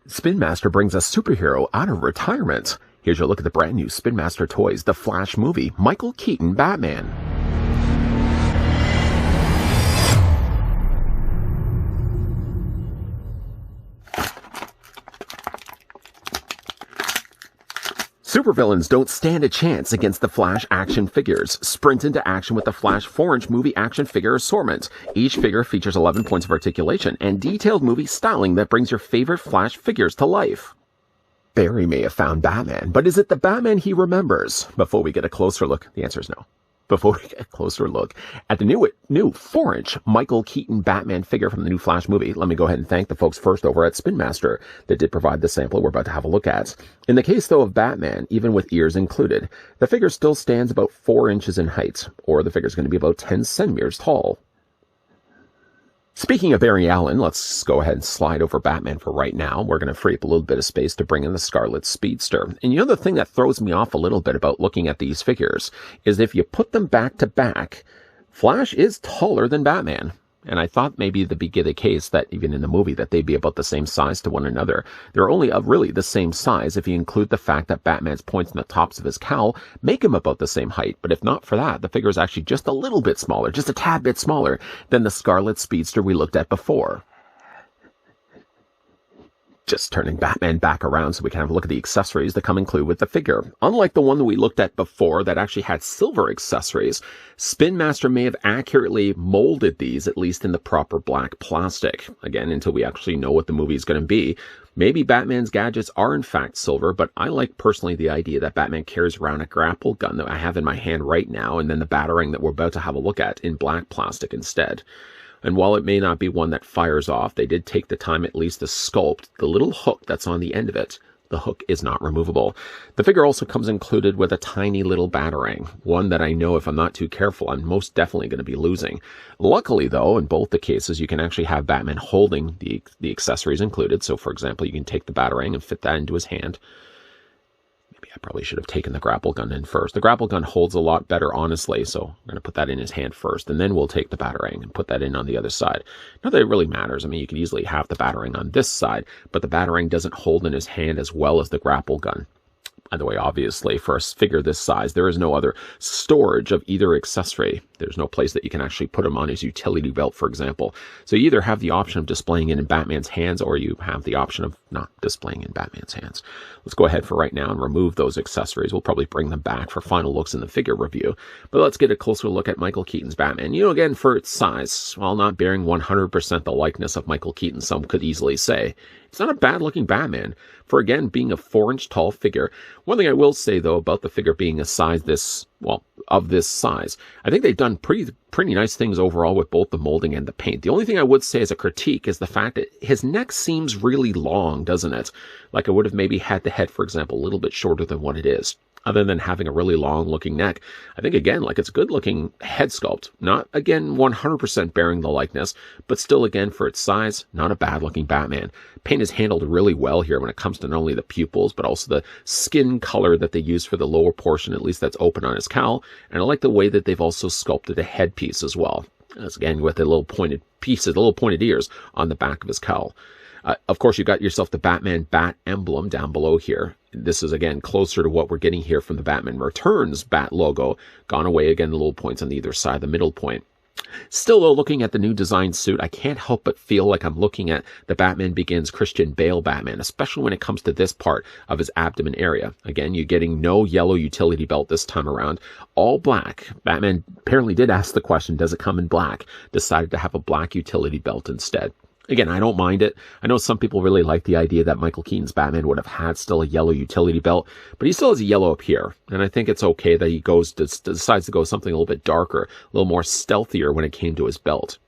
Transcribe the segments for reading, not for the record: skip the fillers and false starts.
Spin Master brings a superhero out of retirement. Here's your look at the brand new Spin Master toys, the Flash movie, Michael Keaton Batman. Supervillains don't stand a chance against the Flash action figures. Sprint into action with the Flash 4-inch movie action figure assortment. Each figure features 11 points of articulation and detailed movie styling that brings your favorite Flash figures to life. Barry may have found Batman, but is it the Batman he remembers? Before we get a closer look, the answer is no. Before we get a closer look at the new 4-inch Michael Keaton Batman figure from the new Flash movie, let me go ahead and thank the folks first over at Spin Master that did provide the sample we're about to have a look at. In the case, though, of Batman, even with ears included, the figure still stands about 4 inches in height, or the figure is going to be about 10 centimeters tall. Speaking of Barry Allen, let's go ahead and slide over Batman for right now. We're going to free up a little bit of space to bring in the Scarlet Speedster. And you know the thing that throws me off a little bit about looking at these figures is if you put them back to back, Flash is taller than Batman. And I thought maybe it'd be the case that even in the movie that they'd be about the same size to one another. They're only really the same size if you include the fact that Batman's points on the tops of his cowl make him about the same height. But if not for that, the figure is actually just a little bit smaller, just a tad bit smaller than the Scarlet Speedster we looked at before. Just turning Batman back around so we can have a look at the accessories that come included with the figure. Unlike the one that we looked at before that actually had silver accessories, Spin Master may have accurately molded these, at least in the proper black plastic. Again, until we actually know what the movie is going to be. Maybe Batman's gadgets are in fact silver, but I like personally the idea that Batman carries around a grapple gun that I have in my hand right now, and then the batarang that we're about to have a look at in black plastic instead. And while it may not be one that fires off, they did take the time at least to sculpt the little hook that's on the end of it. The hook is not removable. The figure also comes included with a tiny little batarang, one that I know if I'm not too careful, I'm most definitely going to be losing. Luckily, though, in both the cases, you can actually have Batman holding the accessories included. So, for example, you can take the batarang and fit that into his hand. I probably should have taken the grapple gun in first. The grapple gun holds a lot better, honestly, so I'm going to put that in his hand first, and then we'll take the batarang and put that in on the other side. Not that it really matters. I mean, you could easily have the batarang on this side, but the batarang doesn't hold in his hand as well as the grapple gun. By the way, obviously, for a figure this size, there is no other storage of either accessory. There's no place that you can actually put him on his utility belt, for example. So you either have the option of displaying it in Batman's hands, or you have the option of not displaying it in Batman's hands. Let's go ahead for right now and remove those accessories. We'll probably bring them back for final looks in the figure review. But let's get a closer look at Michael Keaton's Batman. You know, again, for its size, while not bearing 100% the likeness of Michael Keaton, some could easily say, it's not a bad-looking Batman. For, again, being a 4-inch tall figure. One thing I will say, though, about the figure being a size of this size, I think they've done pretty nice things overall with both the molding and the paint. The only thing I would say as a critique is the fact that his neck seems really long, doesn't it? Like I would have maybe had the head, for example, a little bit shorter than what it is. Other than having a really long-looking neck, I think, again, like it's a good-looking head sculpt. Not, again, 100% bearing the likeness, but still, again, for its size, not a bad-looking Batman. Paint is handled really well here when it comes to not only the pupils, but also the skin color that they use for the lower portion, at least that's open on his cowl. And I like the way that they've also sculpted a headpiece as well. As again, with the little pointed pieces, the little pointed ears on the back of his cowl. Of course, you got yourself the Batman bat emblem down below here. This is, again, closer to what we're getting here from the Batman Returns bat logo. Gone away, again, the little points on either side, the middle point. Still, though, looking at the new design suit, I can't help but feel like I'm looking at the Batman Begins Christian Bale Batman, especially when it comes to this part of his abdomen area. Again, you're getting no yellow utility belt this time around. All black. Batman apparently did ask the question, does it come in black? Decided to have a black utility belt instead. Again, I don't mind it. I know some people really like the idea that Michael Keaton's Batman would have had still a yellow utility belt, but he still has a yellow up here. And I think it's okay that he decides to go something a little bit darker, a little more stealthier when it came to his belt.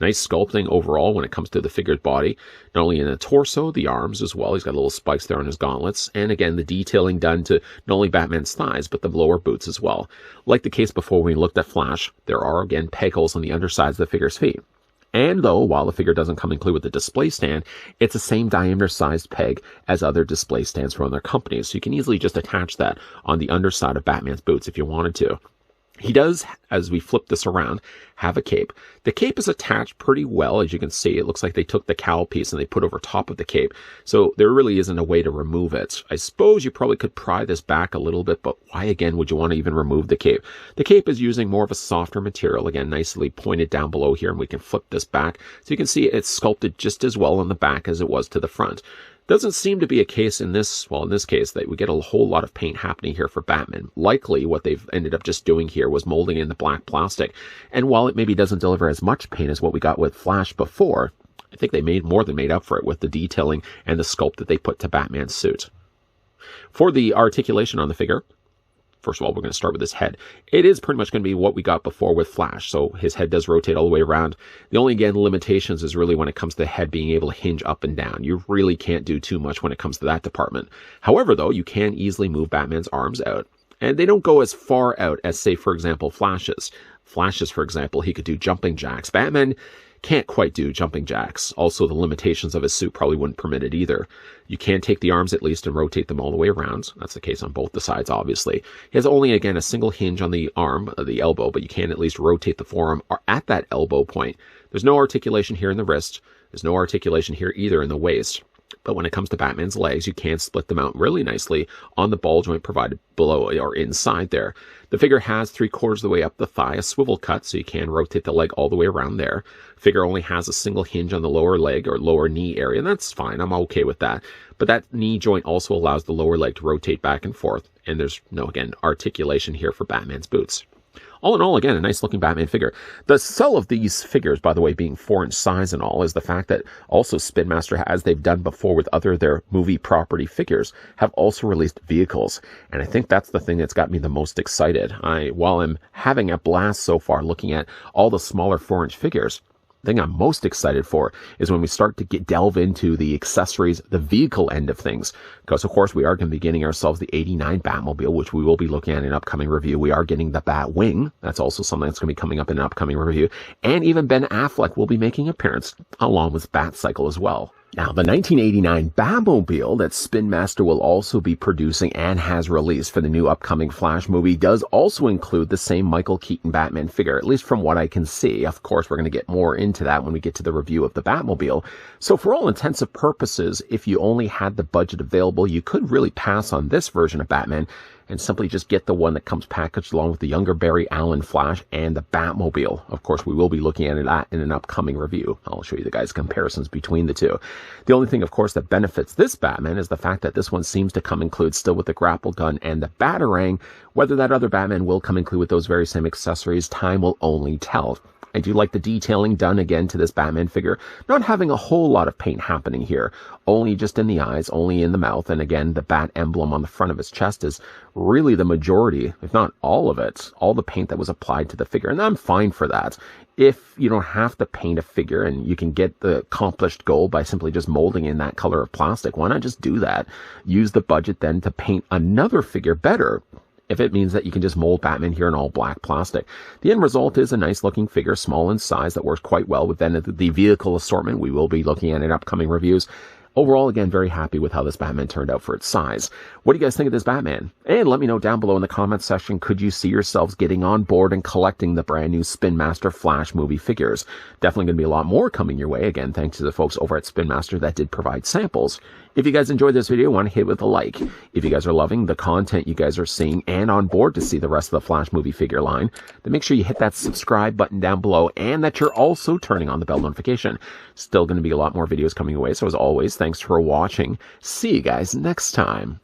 Nice sculpting overall when it comes to the figure's body, not only in the torso, the arms as well. He's got little spikes there on his gauntlets. And again, the detailing done to not only Batman's thighs, but the lower boots as well. Like the case before when we looked at Flash, there are, again, peg holes on the undersides of the figure's feet. And though, while the figure doesn't come included with the display stand, it's the same diameter sized peg as other display stands from other companies. So you can easily just attach that on the underside of Batman's boots if you wanted to. He does, as we flip this around, have a cape. The cape is attached pretty well, as you can see. It looks like they took the cowl piece and they put over top of the cape. So there really isn't a way to remove it. I suppose you probably could pry this back a little bit, but why again would you want to even remove the cape? The cape is using more of a softer material, again, nicely pointed down below here, and we can flip this back. So you can see it's sculpted just as well on the back as it was to the front. Doesn't seem to be a case in this case that we get a whole lot of paint happening here for Batman. Likely what they've ended up just doing here was molding in the black plastic. And while it maybe doesn't deliver as much paint as what we got with Flash before, I think they more than made up for it with the detailing and the sculpt that they put to Batman's suit. For the articulation on the figure, first of all, we're going to start with his head. It is pretty much going to be what we got before with Flash. So his head does rotate all the way around. The only, again, limitations is really when it comes to the head being able to hinge up and down. You really can't do too much when it comes to that department. However, though, you can easily move Batman's arms out. And they don't go as far out as, say, for example, Flash's. Flash's, for example, he could do jumping jacks. Batman can't quite do jumping jacks. Also, the limitations of his suit probably wouldn't permit it either. You can take the arms at least and rotate them all the way around. That's the case on both the sides, obviously. He has only, again, a single hinge on the arm, the elbow, but you can at least rotate the forearm at that elbow point. There's no articulation here in the wrist. There's no articulation here either in the waist. But when it comes to Batman's legs, you can split them out really nicely on the ball joint provided below or inside there. The figure has 3/4 of the way up the thigh, a swivel cut, so you can rotate the leg all the way around there. Figure only has a single hinge on the lower leg or lower knee area, and that's fine. I'm okay with that. But that knee joint also allows the lower leg to rotate back and forth, and there's no, again, articulation here for Batman's boots. All in all, again, a nice-looking Batman figure. The sell of these figures, by the way, being 4-inch size and all, is the fact that also Spin Master, as they've done before with their movie property figures, have also released vehicles. And I think that's the thing that's got me the most excited. While I'm having a blast so far looking at all the smaller 4-inch figures, the thing I'm most excited for is when we start to delve into the accessories, the vehicle end of things. Because, of course, we are going to be getting ourselves the 89 Batmobile, which we will be looking at in an upcoming review. We are getting the Batwing. That's also something that's going to be coming up in an upcoming review. And even Ben Affleck will be making an appearance, along with Batcycle as well. Now, the 1989 Batmobile that Spin Master will also be producing and has released for the new upcoming Flash movie does also include the same Michael Keaton Batman figure, at least from what I can see. Of course, we're going to get more into that when we get to the review of the Batmobile. So for all intents and purposes, if you only had the budget available, you could really pass on this version of Batman and simply just get the one that comes packaged along with the younger Barry Allen Flash and the Batmobile. Of course, we will be looking at that in an upcoming review. I'll show you the guys' comparisons between the two. The only thing, of course, that benefits this Batman is the fact that this one seems to come include still with the grapple gun and the Batarang. Whether that other Batman will come include with those very same accessories, time will only tell. I do like the detailing done again to this Batman figure, not having a whole lot of paint happening here, only just in the eyes, only in the mouth, and again, the bat emblem on the front of his chest is really the majority, if not all of it, all the paint that was applied to the figure, and I'm fine for that. If you don't have to paint a figure and you can get the accomplished goal by simply just molding in that color of plastic, why not just do that? Use the budget then to paint another figure better, if it means that you can just mold Batman here in all black plastic. The end result is a nice looking figure, small in size, that works quite well with then the vehicle assortment we will be looking at in upcoming reviews. Overall, again, very happy with how this Batman turned out for its size. What do you guys think of this Batman? And let me know down below in the comments section, could you see yourselves getting on board and collecting the brand new Spin Master Flash movie figures? Definitely going to be a lot more coming your way. Again, thanks to the folks over at Spin Master that did provide samples. If you guys enjoyed this video, want to hit it with a like. If you guys are loving the content you guys are seeing and on board to see the rest of the Flash movie figure line, then make sure you hit that subscribe button down below and that you're also turning on the bell notification. Still going to be a lot more videos coming away, so as always, thanks for watching. See you guys next time.